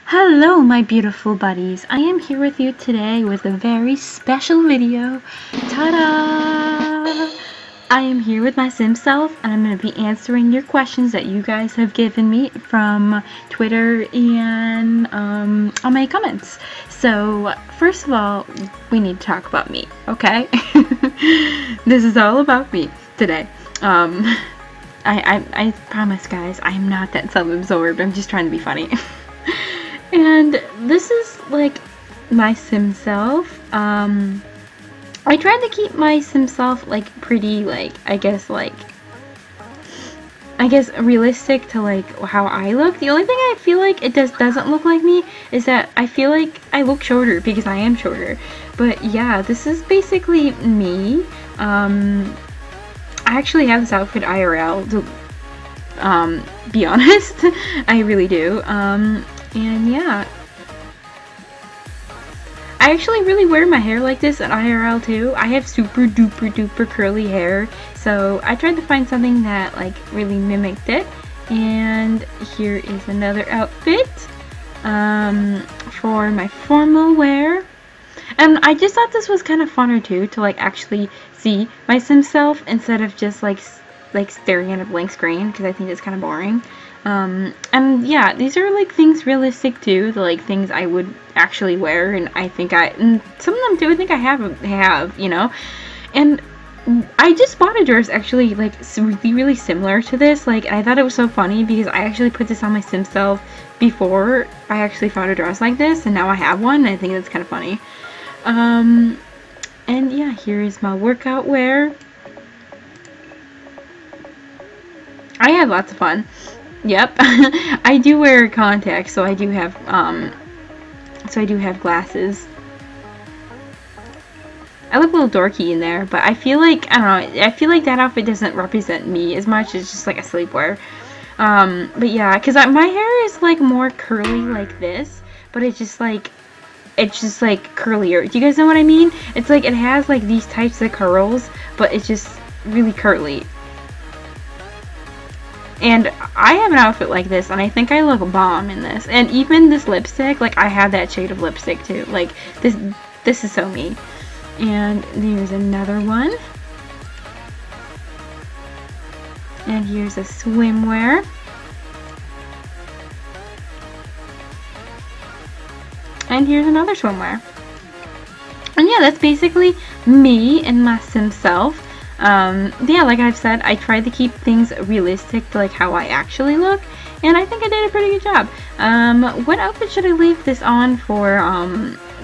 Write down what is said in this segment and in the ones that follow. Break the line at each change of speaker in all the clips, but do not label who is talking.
Hello my beautiful buddies, I am here with you today with a very special video. Ta-da! I am here with my Simself and I'm going to be answering your questions that you guys have given me from Twitter and on my comments. So first of all, we need to talk about me, okay? This is all about me today. I promise guys, I'm not that self-absorbed, I'm just trying to be funny. And this is like my Simself. I tried to keep my Simself like pretty, like I guess realistic to like how I look. The only thing I feel like it doesn't look like me is that I feel like I look shorter because I am shorter. But yeah, this is basically me. I actually have this outfit IRL to be honest. I really do. And yeah, I actually really wear my hair like this in IRL too. I have super duper duper curly hair, so I tried to find something that like really mimicked it. And here is another outfit for my formal wear. And I just thought this was kind of funner too, to like actually see my Simself instead of just like staring at a blank screen, because I think it's kind of boring. And yeah, these are like things realistic too, the like things I would actually wear, and I think and some of them too I think I have, you know. And I just bought a dress actually like really similar to this, like, and I thought it was so funny because I actually put this on my Simself before I actually found a dress like this, and now I have one, and I think that's kind of funny. And yeah, here is my workout wear. I had lots of fun. Yep. I do wear contacts, so I do have glasses. I look a little dorky in there, but I feel like, I don't know, I feel like that outfit doesn't represent me as much. It's just like a sleepwear. But yeah, because my hair is like more curly like this, but it's just like curlier. Do you guys know what I mean? It's like it has like these types of curls, but it's just really curly. And I have an outfit like this, and I think I look bomb in this. And even this lipstick, like I have that shade of lipstick too. Like this is so me. And there's another one. And here's a swimwear. And here's another swimwear. And yeah, that's basically me and my Simself. Yeah, like I've said, I tried to keep things realistic to like how I actually look, and I think I did a pretty good job. What outfit should I leave this on for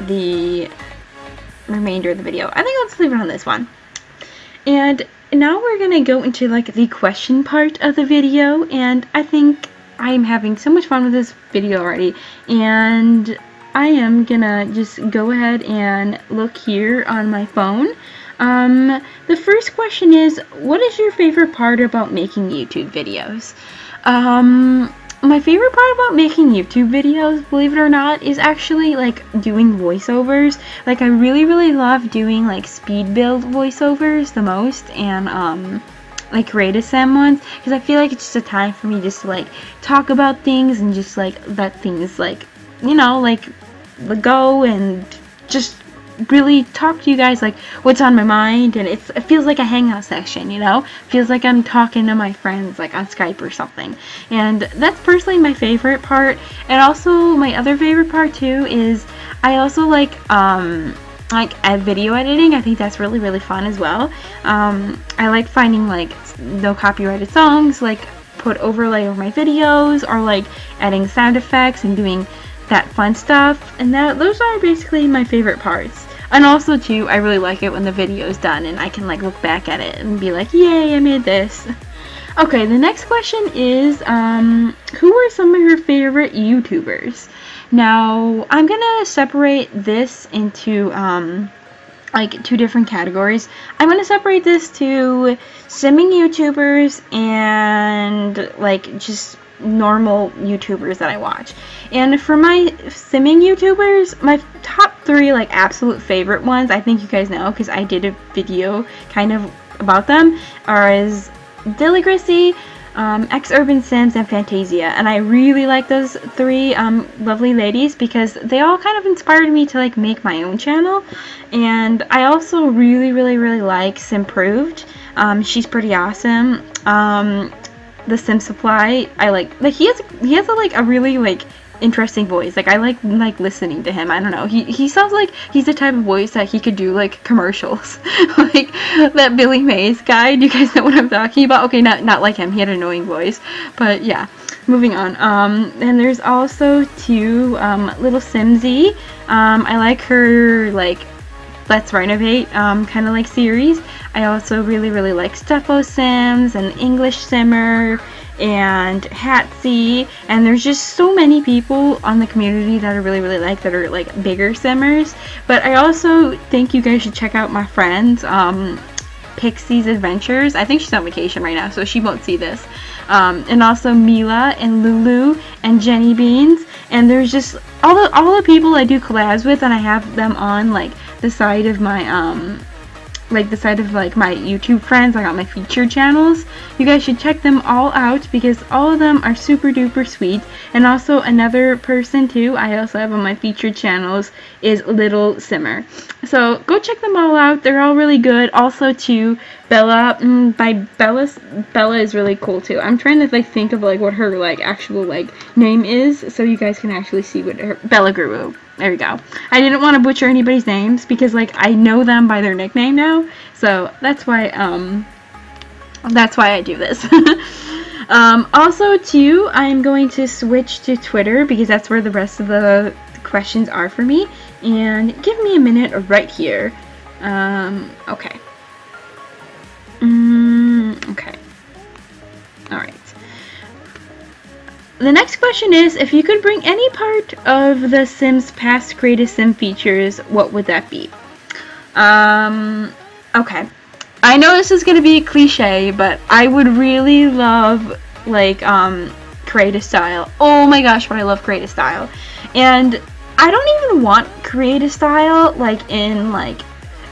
the remainder of the video? I think let's leave it on this one. And now we're gonna go into like the question part of the video, and I think I'm having so much fun with this video already, and I am gonna just go ahead and look here on my phone. The first question is, what is your favorite part about making YouTube videos? My favorite part about making YouTube videos, believe it or not, is actually like doing voiceovers. Like I really love doing like speed build voiceovers the most, and like creative sim ones, because I feel like it's just a time for me just to like talk about things and just like let things like, you know, like go and just really talk to you guys like what's on my mind. And it feels like a hangout session, you know, feels like I'm talking to my friends like on Skype or something. And that's personally my favorite part. And also my other favorite part too is I also like video editing. I think that's really fun as well. I like finding like no copyrighted songs, like put overlay over my videos, or like adding sound effects and doing that fun stuff. And those are basically my favorite parts. And also too, I really like it when the video is done and I can like look back at it and be like, yay, I made this. Okay, the next question is, who are some of your favorite YouTubers? Now, I'm gonna separate this into like two different categories. I'm gonna separate this to simming YouTubers and like just normal YouTubers that I watch. And for my simming YouTubers, my top 3 like absolute favorite ones, I think you guys know because I did a video kind of about them, are Dilly Chrissy, Urban Sims, and Fantasia. And I really like those three lovely ladies because they all kind of inspired me to like make my own channel. And I also really like Simproved. She's pretty awesome. The Sim Supply, I like he has a really like interesting voice. Like I like listening to him. I don't know. He sounds like he's the type of voice that he could do like commercials. Like that Billy Mays guy. Do you guys know what I'm talking about? Okay, not like him. He had an annoying voice. But yeah, moving on. And there's also two little Simsy. I like her like Let's Renovate kind of like series. I also really like Stuffo Sims and English Simmer and Hatsy, and there's just so many people on the community that I really like that are like bigger simmers. But I also think you guys should check out my friends Pixie's Adventures. I think she's on vacation right now, so she won't see this. And also Mila and Lulu and Jenny Beans, and there's just all the people I do collabs with, and I have them on like the side of my my YouTube friends. I got my featured channels. You guys should check them all out because all of them are super duper sweet. And also another person too I also have on my featured channels is Little Simmer. So go check them all out. They're all really good. Also too, Bella Bella is really cool too. I'm trying to like think of like what her like actual like name is so you guys can actually see what her Bella Guru. There we go. I didn't want to butcher anybody's names because like I know them by their nickname now, so that's why I do this. Also too, I'm going to switch to Twitter because that's where the rest of the questions are for me. And give me a minute right here. Okay. Okay. Alright. The next question is, if you could bring any part of The Sims' past greatest Sim features, what would that be? Okay. I know this is gonna be a cliche, but I would really love, like, creative style. Oh my gosh, but I love creative style. And I don't even want creative style, like, in, like,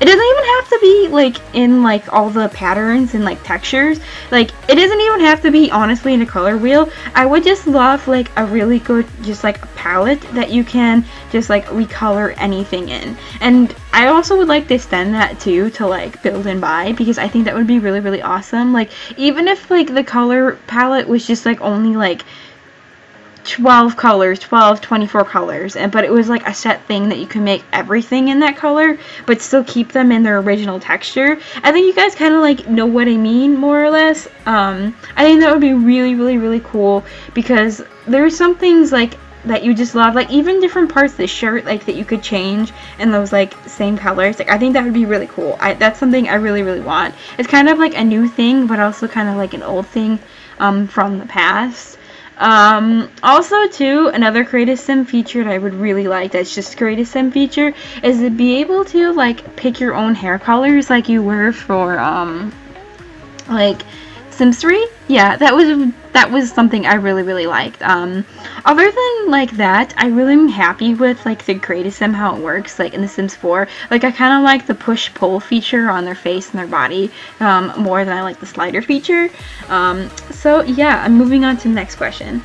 it doesn't even have to be, like, in, like, all the patterns and, like, textures. Like, it doesn't even have to be, honestly, in a color wheel. I would just love, like, a really good, just, like, a palette that you can just, like, recolor anything in. And I also would like to extend that, too, to, like, build and buy, because I think that would be really awesome. Like, even if, like, the color palette was just, like, only, like, 12 colors, 24 colors, but it was like a set thing that you can make everything in that color but still keep them in their original texture. I think you guys kind of like know what I mean, more or less. I think that would be really cool because there's some things like that you just love, like even different parts of the shirt like that you could change in those like same colors. Like I think that would be really cool. That's something I really want. It's kind of like a new thing but also kind of like an old thing from the past. Also too, another Creative Sim feature that I would really like, that's just Creative Sim feature, is to be able to like pick your own hair colors like you were for like Sims 3. Yeah, that was something I really liked. Other than like that, I really am happy with like the Creative Sim, how it works like in the Sims 4. Like I kind of like the push-pull feature on their face and their body more than I like the slider feature. So yeah, I'm moving on to the next question.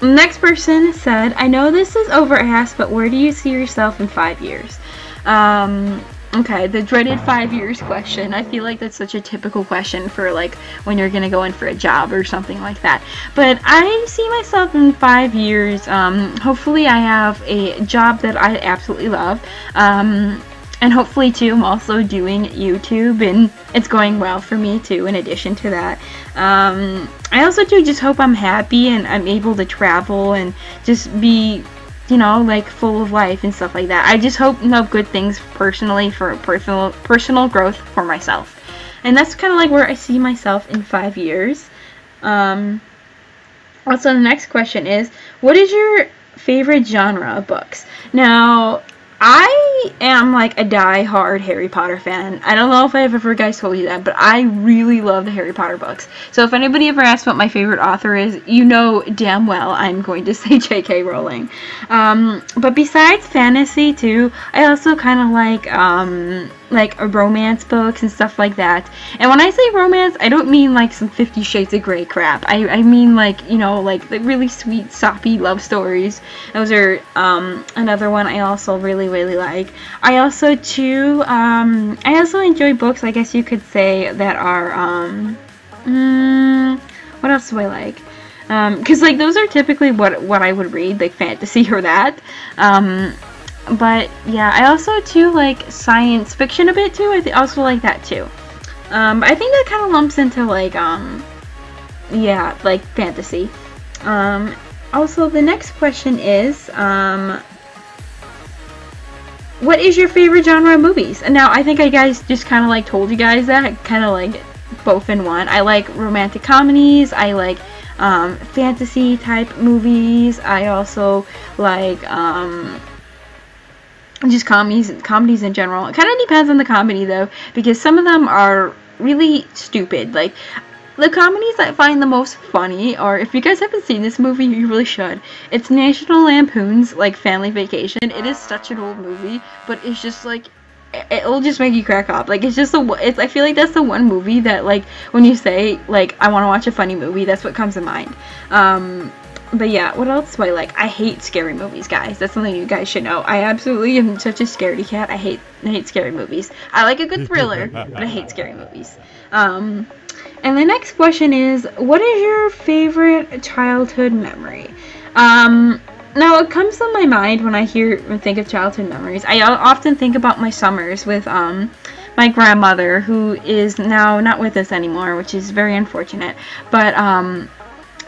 Next person said, I know this is over asked, but where do you see yourself in 5 years? Okay, the dreaded 5 years question. I feel like that's such a typical question for like when you're gonna go in for a job or something like that. But I see myself in 5 years. Hopefully I have a job that I absolutely love. And hopefully too, I'm also doing YouTube and it's going well for me too in addition to that. I also do just hope I'm happy and I'm able to travel and just be, you know, like full of life and stuff like that. I just hope good things personally for personal growth for myself. And that's kind of like where I see myself in 5 years. Also the next question is, what is your favorite genre of books? Now, I I am like a die-hard Harry Potter fan. I don't know if I've ever guys told you that, but I really love the Harry Potter books. So if anybody ever asks what my favorite author is, you know damn well I'm going to say J.K. Rowling. But besides fantasy too, I also kind of like romance books and stuff like that. And when I say romance, I don't mean like some 50 Shades of Grey crap. I mean like, you know, like the really sweet, soppy love stories. Those are another one I also really like. I also too, I also enjoy books, I guess you could say, that are, what else do I like? Because like those are typically what I would read, like fantasy or that. But yeah, I also too like science fiction a bit too. I also like that too. I think that kind of lumps into like yeah, like fantasy. Also, the next question is what is your favorite genre of movies? And now I think I guys just kind of like told you guys that, kind of like both in one. I like romantic comedies. I like fantasy type movies. I also like just comedies in general. It kind of depends on the comedy though, because some of them are really stupid. Like the comedies I find the most funny are, if you guys haven't seen this movie, you really should. It's National Lampoon's like Family Vacation. It is such an old movie, but it's just like, it'll just make you crack up. Like it's just I feel like that's the one movie that like when you say like I want to watch a funny movie, that's what comes to mind. But yeah, what else do I like? I hate scary movies, guys. That's something you guys should know. I absolutely am such a scaredy cat. I hate scary movies. I like a good thriller, but I hate scary movies. And the next question is, what is your favorite childhood memory? Now, it comes to my mind when I think of childhood memories. I often think about my summers with my grandmother, who is now not with us anymore, which is very unfortunate. But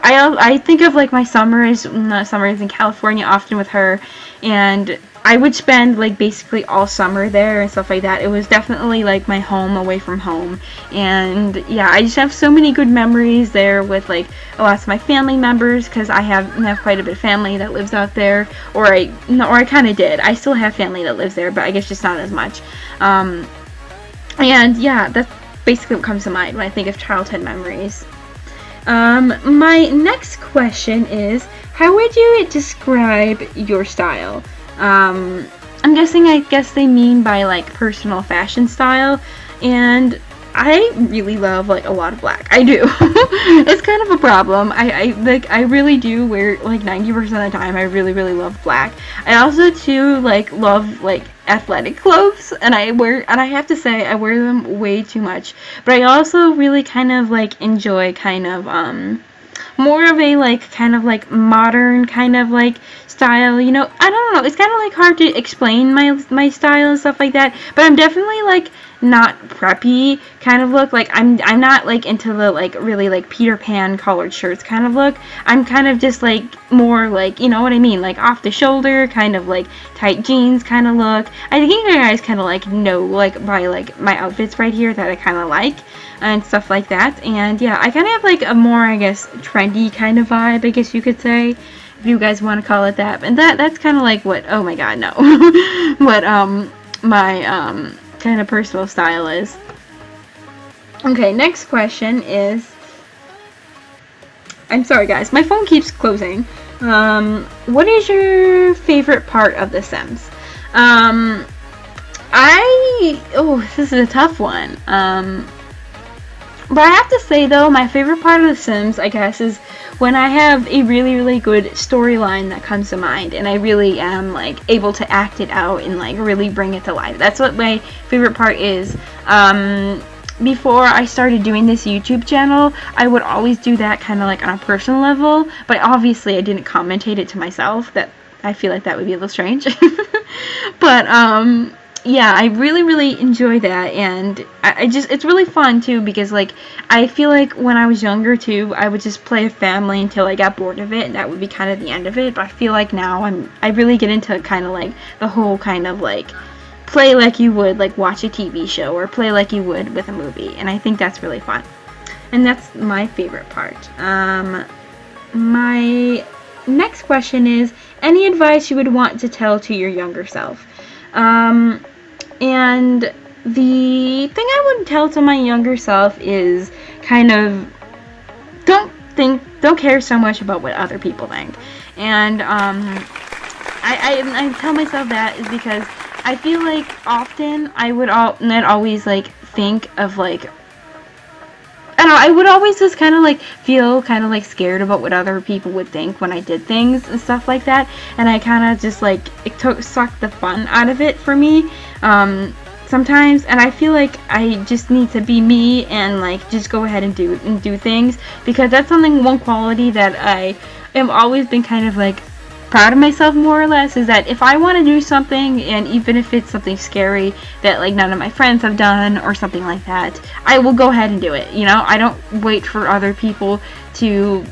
I think of like my summers in California often with her, and I would spend like basically all summer there and stuff like that. It was definitely like my home away from home, and yeah, I just have so many good memories there with like a lot of my family members, because I have quite a bit of family that lives out there, or I kind of did. I still have family that lives there, but I guess just not as much. And yeah, that's basically what comes to mind when I think of childhood memories. My next question is, how would you describe your style? I'm guessing, I guess they mean by like personal fashion style, and I really love like a lot of black. I do. It's kind of a problem. I really do wear like 90% of the time. I really love black. I also too like love like athletic clothes, and I have to say I wear them way too much. But I also really kind of like enjoy kind of more of a like kind of like modern kind of like style, you know. I don't know, it's kind of like hard to explain my style and stuff like that, but I'm definitely like not preppy kind of look. Like I'm not like into the like really like Peter Pan collared shirts kind of look. I'm kind of just like more like, you know what I mean, like off the shoulder kind of like tight jeans kind of look. I think you guys kind of like know like by like my outfits right here that I kind of like and stuff like that. And yeah, I kind of have like a more, I guess, trendy kind of vibe, I guess you could say, if you guys want to call it that. And that's kind of like what, oh my god, no, what my kind of personal style is. Okay, next question is, I'm sorry guys, my phone keeps closing. What is your favorite part of The Sims? This is a tough one. But I have to say though, my favorite part of The Sims, I guess, is when I have a really good storyline that comes to mind, and I really am like able to act it out and like really bring it to life. That's what my favorite part is. Before I started doing this YouTube channel, I would always do that kind of like on a personal level, but obviously I didn't commentate it to myself. That I feel like that would be a little strange. But yeah, I really enjoy that, and it's really fun too, because like I feel like when I was younger too, I would just play a family until I got bored of it, and that would be kind of the end of it. But I feel like now I really get into kind of like the whole kind of like play like you would like watch a TV show, or play like you would with a movie, and I think that's really fun, and that's my favorite part. My next question is, any advice you would want to tell to your younger self? And the thing I would tell to my younger self is kind of don't care so much about what other people think. And I tell myself that is because I feel like often I would not always like think of like, I don't know, I would always just kind of like feel kind of like scared about what other people would think when I did things and stuff like that, and I kind of just like sucked the fun out of it for me sometimes, and I feel like I just need to be me and like just go ahead and do things, because that's one quality that I am always been kind of like proud of myself more or less, is that if I want to do something, and even if it's something scary that like none of my friends have done or something like that, I will go ahead and do it, you know. I don't wait for other people to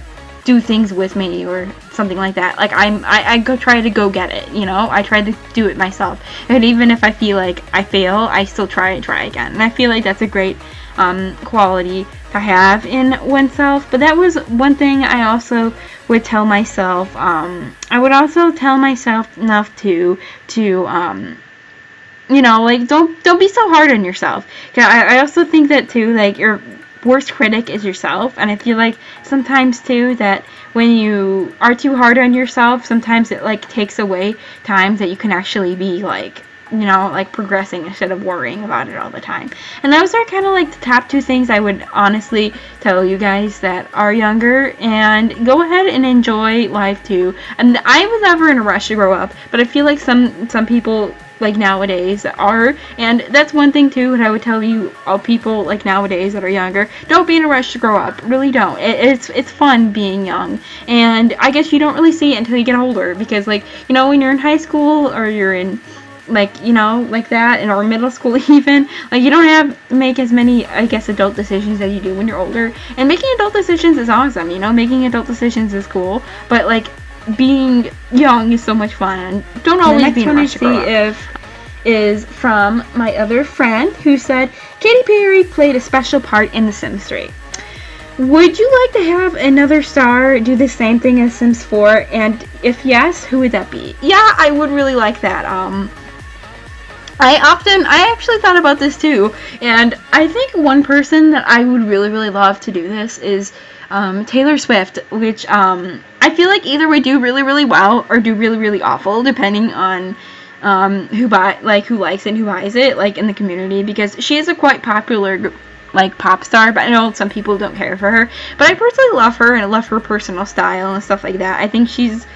do things with me or something like that. Like I go try to go get it, you know. I try to do it myself, and even if I feel like I fail, I still try again, and I feel like that's a great quality to have in oneself. But that was one thing I also would tell myself. I would also tell myself enough to you know, like don't be so hard on yourself. I also think that too, like your worst critic is yourself, and I feel like sometimes too that when you are too hard on yourself, sometimes it like takes away times that you can actually be like, you know, like progressing instead of worrying about it all the time. And those are kind of like the top two things I would honestly tell you guys that are younger, and go ahead and enjoy life too. And I was never in a rush to grow up, but I feel like some people like nowadays are, and that's one thing too that I would tell you, all people like nowadays that are younger, don't be in a rush to grow up. Really don't. It's fun being young, and I guess you don't really see it until you get older, because like, you know, when you're in high school or you're in like, you know, like that, in our middle school even, like you don't have to make as many, I guess, adult decisions as you do when you're older. And making adult decisions is awesome, you know, making adult decisions is cool, but like being young is so much fun, and don't always be in a rush to grow up. Is from my other friend, who said Katy Perry played a special part in The Sims 3. Would you like to have another star do the same thing as Sims 4? And if yes, who would that be? Yeah, I would really like that. I actually thought about this too, and I think one person that I would really love to do this is Taylor Swift, which I feel like either would do really well or do really awful, depending on who likes it and who buys it, like in the community, because she is a quite popular like pop star, but I know some people don't care for her. But I personally love her, and I love her personal style and stuff like that. I think she's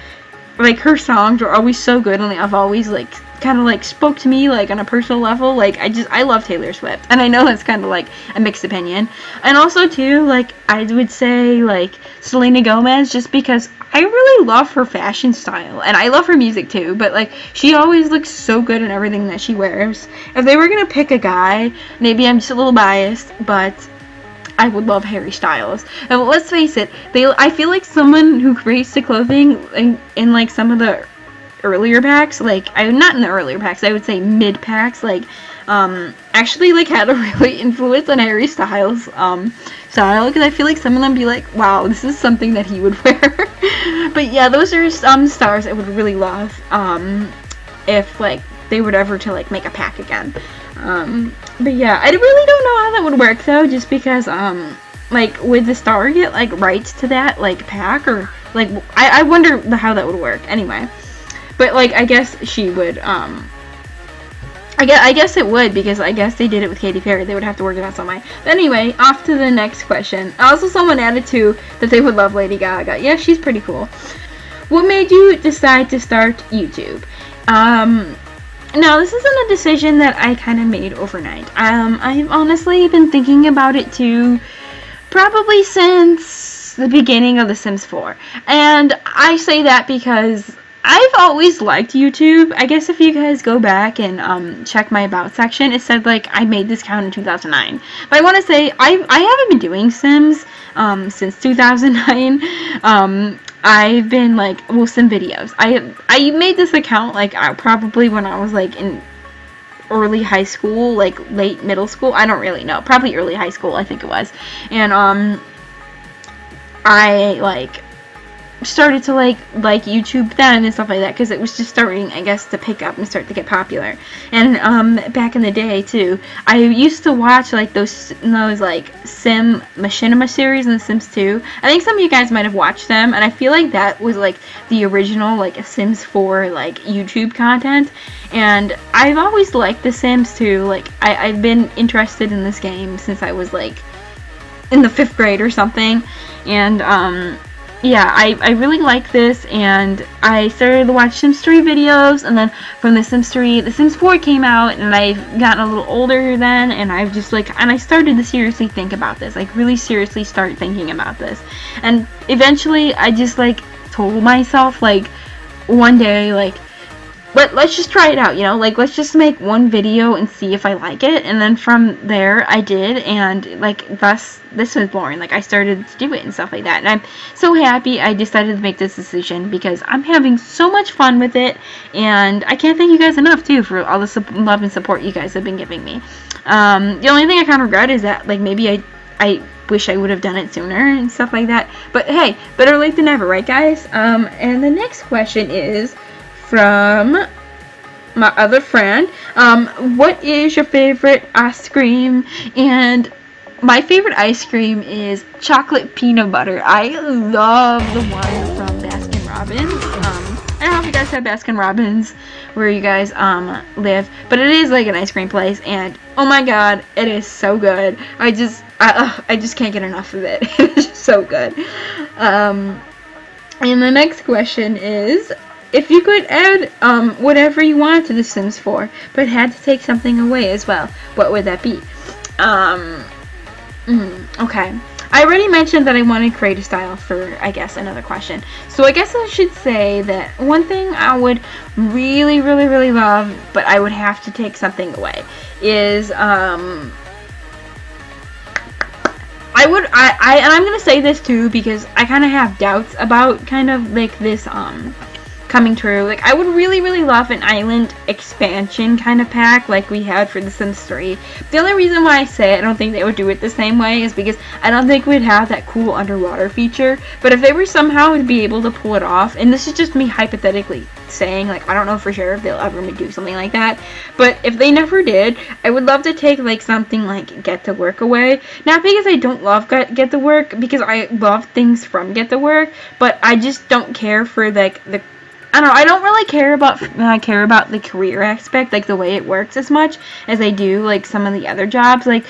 like, her songs are always so good, and I've always like kind of like spoke to me like on a personal level. Like I love Taylor Swift, and I know that's kind of like a mixed opinion. And also too, like I would say like Selena Gomez, just because I really love her fashion style, and I love her music too, but like she always looks so good in everything that she wears. If they were gonna pick a guy, maybe I'm just a little biased, but I would love Harry Styles. And let's face it, I feel like someone who creates the clothing in like some of the earlier packs, like not in the earlier packs, I would say mid packs, like actually like had a really influence on Harry Styles style, because I feel like some of them be like, wow, this is something that he would wear. But yeah, those are some stars I would really love if like they would ever to like make a pack again. But yeah, I really don't know how that would work though, just because like would the star get like rights to that like pack, or like I wonder how that would work anyway. But like I guess she would I guess it would, because I guess they did it with Katy Perry. They would have to work it out some way. But anyway, off to the next question. Also, someone added too that they would love Lady Gaga. Yeah, she's pretty cool. What made you decide to start YouTube? Now, this isn't a decision that I kind of made overnight. I've honestly been thinking about it too, probably since the beginning of The Sims 4. And I say that because I've always liked YouTube. I guess if you guys go back and check my about section, it said like I made this account in 2009. But I want to say I haven't been doing Sims since 2009. I've been like, well, Sim videos. I made this account like probably when I was like in early high school, like late middle school. I don't really know. Probably early high school, I think it was. And I like started to like YouTube then and stuff like that, because it was just starting, I guess, to pick up and start to get popular. And back in the day too, I used to watch like those like Machinima series and The Sims 2. I think some of you guys might have watched them, and I feel like that was like the original like Sims 4 like YouTube content. And I've always liked The Sims 2. Like I've been interested in this game since I was like in the 5th grade or something. And yeah, I really like this, and I started to watch Sims 3 videos, and then from the Sims 3, the Sims 4 came out, and I've gotten a little older then, and I've just like, and I started to seriously think about this, like really seriously start thinking about this. And eventually I just like told myself like one day, like, let's just try it out, you know, like let's just make one video and see if I like it. And then from there I did, and like thus this was born. Like I started to do it and stuff like that, and I'm so happy I decided to make this decision because I'm having so much fun with it, and I can't thank you guys enough too for all the love and support you guys have been giving me. The only thing I kind of regret is that like maybe I wish I would have done it sooner and stuff like that, but hey, better late than never, right guys? And the next question is from my other friend. What is your favorite ice cream? And my favorite ice cream is chocolate peanut butter. I love the one from Baskin Robbins. I don't know if you guys have Baskin Robbins where you guys live, but it is like an ice cream place, and oh my god, it is so good. I just can't get enough of it. It's just so good. And the next question is, if you could add whatever you wanted to The Sims 4, but had to take something away as well, what would that be? Okay. I already mentioned that I wanted creative style for, I guess, another question. So I guess I should say that one thing I would really, really, really love, but I would have to take something away, is, and I'm gonna say this too because I kind of have doubts about kind of like this, coming true. Like, I would really, really love an island expansion kind of pack like we had for The Sims 3. The only reason why I say I don't think they would do it the same way is because I don't think we'd have that cool underwater feature. But if they were somehow to be able to pull it off, and this is just me hypothetically saying, like, I don't know for sure if they'll ever do something like that, but if they never did, I would love to take like something like Get to Work away. Not because I don't love Get to Work, because I love things from Get to Work, but I just don't care for like I don't know, I don't really care about the career aspect, like the way it works as much as I do like some of the other jobs. Like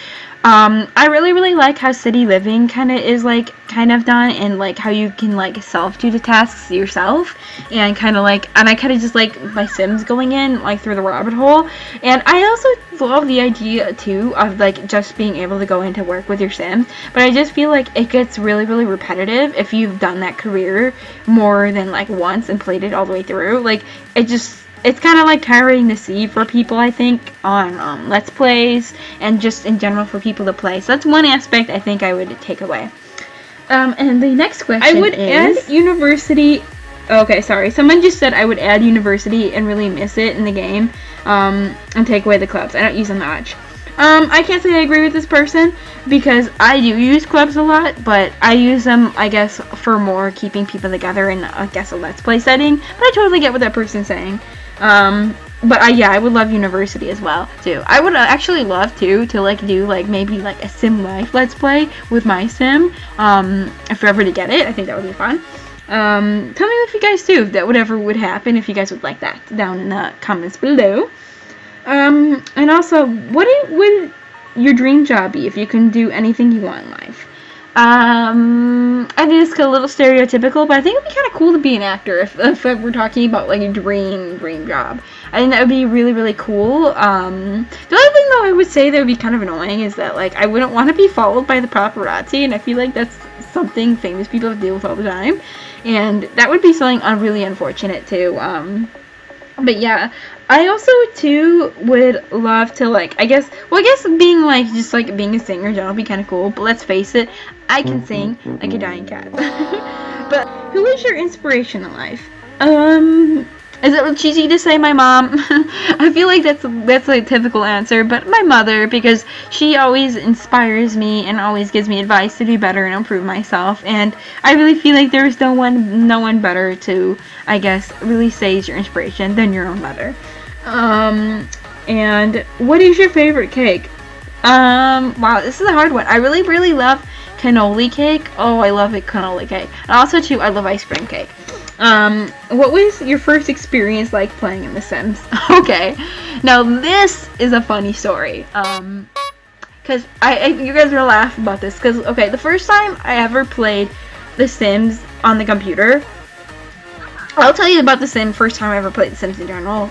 I really, really like how city living kind of done, and like how you can like self-do the tasks yourself, and kind of like, and I kind of just like my Sims going in like through the rabbit hole. And I also love the idea too of like just being able to go into work with your Sims, but I just feel like it gets really, really repetitive if you've done that career more than like once and played it all the way through. Like it's kind of like tiring to see for people, I think, on Let's Plays, and just in general for people to play. So that's one aspect I think I would take away. And the next question is... I would add university... Okay, sorry. Someone just said I would add university and really miss it in the game, and take away the clubs. I don't use them much. I can't say I agree with this person, because I do use clubs a lot, but I use them, I guess, for more keeping people together in, I guess, a Let's Play setting. But I totally get what that person's saying. But yeah, I would love university as well, too. I would actually love, too, to, like, do, like, maybe, like, a Sim Life Let's Play with my Sim, if we're ever to get it. I think that would be fun. Tell me if you guys do, if that would ever would happen, if you guys would like that, down in the comments below. And also, what would your dream job be if you can do anything you want in life? I think it's a little stereotypical, but I think it'd be kind of cool to be an actor if we're talking about like a dream job. I think that would be really, really cool. The only thing though I would say that would be kind of annoying is that like I wouldn't want to be followed by the paparazzi, and I feel like that's something famous people deal with all the time, and that would be something really unfortunate too. But yeah, I also too would love to like, I guess being like, just like being a singer in general would be kind of cool, but let's face it, I can sing like a dying cat. But who is your inspiration in life? Is it cheesy to say my mom? I feel like that's a typical answer, but my mother, because she always inspires me and always gives me advice to do better and improve myself, and I really feel like there's no one better to, I guess, really say is your inspiration than your own mother. And what is your favorite cake? Wow, this is a hard one. I really love cannoli cake. Oh, I love it, cannoli cake. And also too, I love ice cream cake. What was your first experience like playing in The Sims? Okay, now this is a funny story. Cause you guys are gonna laugh about this. Cause okay, the first time I ever played The Sims on the computer. I'll tell you about the first time I ever played The Sims in general,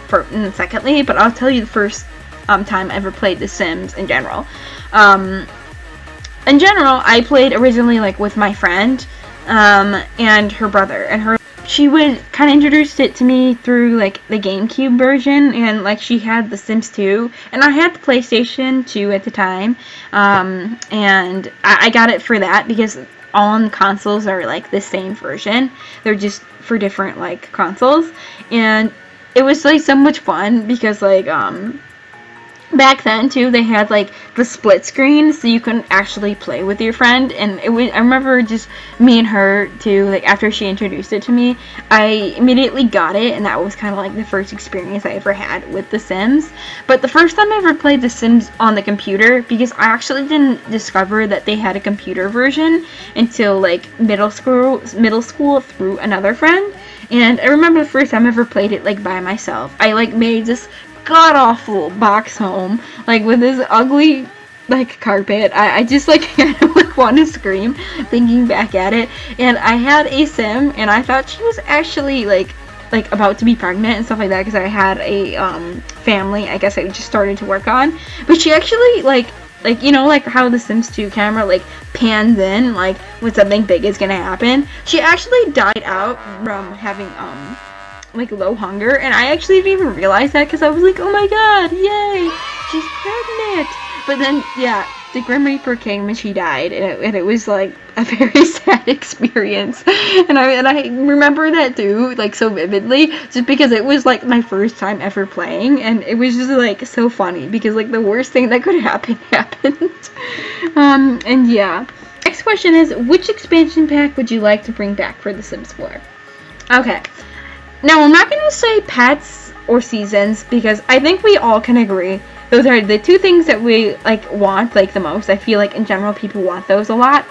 secondly, but I'll tell you the first time I ever played The Sims in general. In general, I played originally like with my friend, and her brother, and she would kind of introduced it to me through like the GameCube version, and like she had The Sims 2, and I had the PlayStation 2 at the time, and I got it for that because all the consoles are like the same version. They're just for different like consoles, and it was like so much fun because like back then too they had like the split screen, so you couldn't actually play with your friend, and I remember just me and her too, like after she introduced it to me, I immediately got it, and that was kind of like the first experience I ever had with The Sims. But the first time I ever played The Sims on the computer, because I actually didn't discover that they had a computer version until like middle school through another friend. And I remember the first time I ever played it like by myself. I like made this god-awful box home, like with this ugly like carpet. I just like kind of like want to scream thinking back at it. And I had a sim, and I thought she was actually like about to be pregnant and stuff like that, because I had a family I guess I just started to work on. But she actually like you know, like how the Sims 2 camera like pans in like when something big is gonna happen. She actually died out from having like low hunger, and I actually didn't even realize that because I was like, oh my god, yay, she's pregnant. But then yeah, the Grim Reaper came and she died, and it was like a very sad experience, and I remember that too like so vividly, just because it was like my first time ever playing, and it was just like so funny because like the worst thing that could happen happened. And yeah, next question is, which expansion pack would you like to bring back for The Sims 4? Okay, now I'm not going to say pets or seasons, because I think we all can agree those are the two things that we like want like the most. I feel like in general people want those a lot.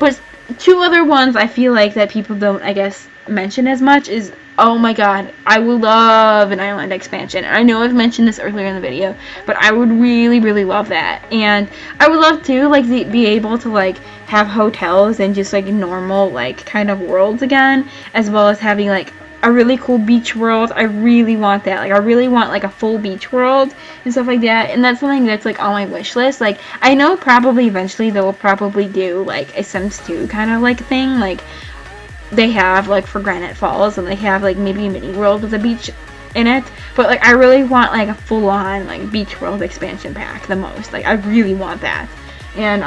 But two other ones I feel like that people don't, I guess, mention as much is, oh my god, I would love an island expansion. I know I've mentioned this earlier in the video, but I would really love that. And I would love to like be able to like have hotels and just like normal like kind of worlds again, as well as having like a really cool beach world. I really want that. Like I really want like a full beach world and stuff like that, and that's something that's like on my wish list. Like I know probably eventually they will probably do like a Sims 2 kind of like thing, like they have like for Granite Falls, and they have like maybe a mini world with a beach in it. But like I really want like a full-on like beach world expansion pack the most. Like I really want that. And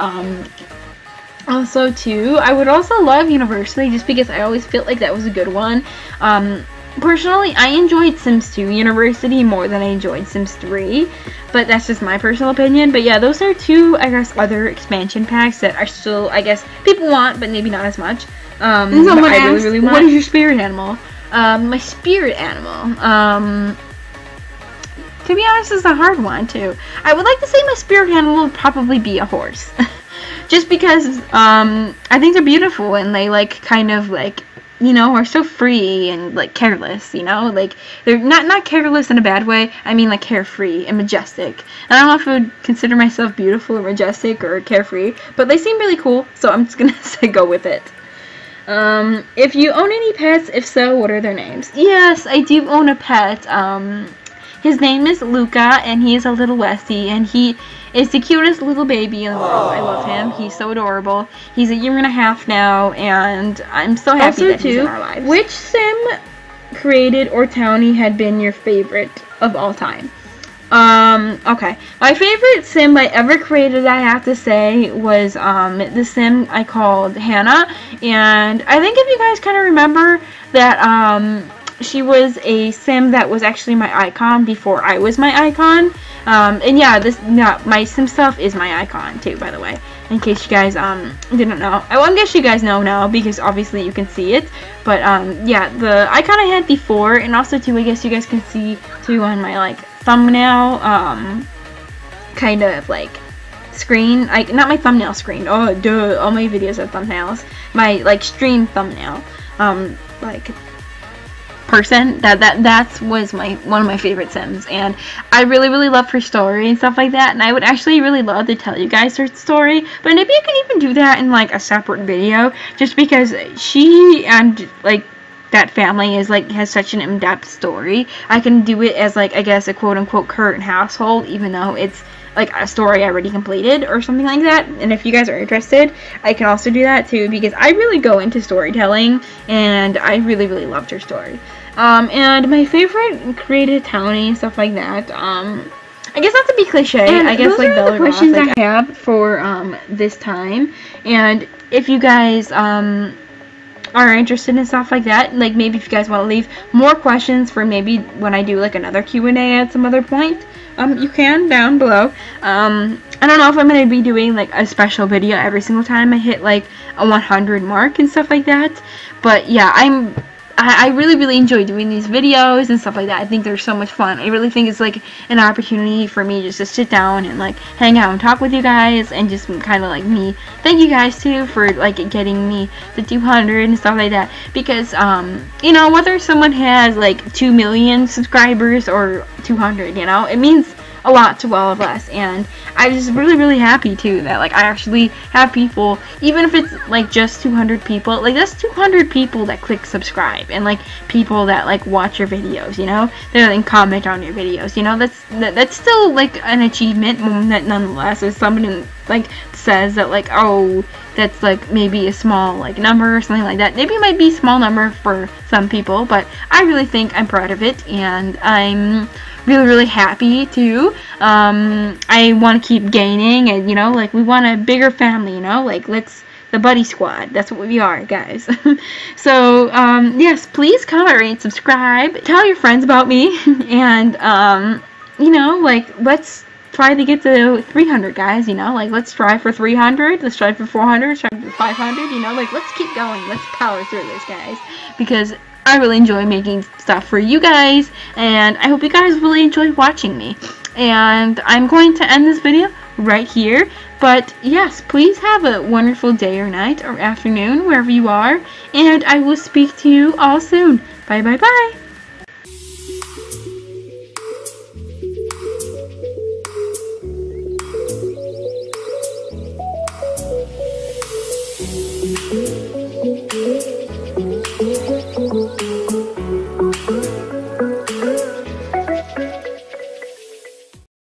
also too, I would also love University, just because I always felt like that was a good one. Personally, I enjoyed Sims 2 University more than I enjoyed Sims 3, but that's just my personal opinion. But yeah, those are two, I guess, other expansion packs that are still, I guess, people want, but maybe not as much. And someone asked, really want. What is your spirit animal? My spirit animal, to be honest, is a hard one too. I would like to say my spirit animal would probably be a horse. Just because I think they're beautiful, and they like kind of like, you know, are so free and like careless, you know, like they're not careless in a bad way. I mean like carefree and majestic. And I don't know if I would consider myself beautiful or majestic or carefree, but they seem really cool, so I'm just gonna say go with it. If you own any pets, if so, what are their names? Yes, I do own a pet. His name is Luca, and he is a little Westie, and he is the cutest little baby in the world. I love him. He's so adorable. He's a year and a half now, and I'm so happy that he's in our lives. Which Sim created or townie had been your favorite of all time? Okay. My favorite Sim I ever created, I have to say, was the Sim I called Hannah, and I think if you guys kind of remember that she was a sim that was actually my icon before I was my icon. And yeah, my Simself is my icon too, by the way, in case you guys didn't know. I guess you guys know now because obviously you can see it. But yeah, the icon I had before, and also too, I guess you guys can see too on my like thumbnail kind of like screen, like not my thumbnail screen. Oh duh, all my videos have thumbnails. My like stream thumbnail, like person that was one of my favorite sims, and I really loved her story and stuff like that, and I would actually really love to tell you guys her story, but maybe I can even do that in like a separate video, just because she and like that family is like has such an in-depth story. I can do it as like, I guess, a quote-unquote current household, even though it's like a story I already completed or something like that. And if you guys are interested, I can also do that too, because I really go into storytelling, and I really loved her story. And my favorite creative townie and stuff like that, I guess not to be cliche, and I guess like those are the questions I have for this time. And if you guys are interested in stuff like that, like maybe if you guys want to leave more questions for maybe when I do like another Q&A at some other point, you can down below. I don't know if I'm going to be doing like a special video every single time I hit like a 100 mark and stuff like that, but yeah, I really enjoy doing these videos and stuff like that. I think they're so much fun. I really think it's like an opportunity for me just to sit down and like hang out and talk with you guys, and just kind of like me thank you guys too for like getting me the 200 and stuff like that, because you know, whether someone has like 2 million subscribers or 200, you know, it means a lot to all of us, and I'm just really happy too that like I actually have people, even if it's like just 200 people, like that's 200 people that click subscribe, and like people that like watch your videos, you know, that then comment on your videos, you know, that's still like an achievement that nonetheless, if somebody like says that like, oh, that's like maybe a small like number or something like that, maybe it might be a small number for some people, but I really think I'm proud of it, and I'm really happy too. I want to keep gaining, and you know, like we want a bigger family, you know, like let's the buddy squad, that's what we are, guys. So yes, please comment, rate, subscribe, tell your friends about me, and you know, like let's try to get to 300, guys, you know, like let's try for 300, let's try for 400, let's try for 500, you know, like let's keep going, let's power through this, guys, because I really enjoy making stuff for you guys, and I hope you guys really enjoy watching me. And I'm going to end this video right here, but yes, please have a wonderful day or night or afternoon wherever you are, and I will speak to you all soon. Bye.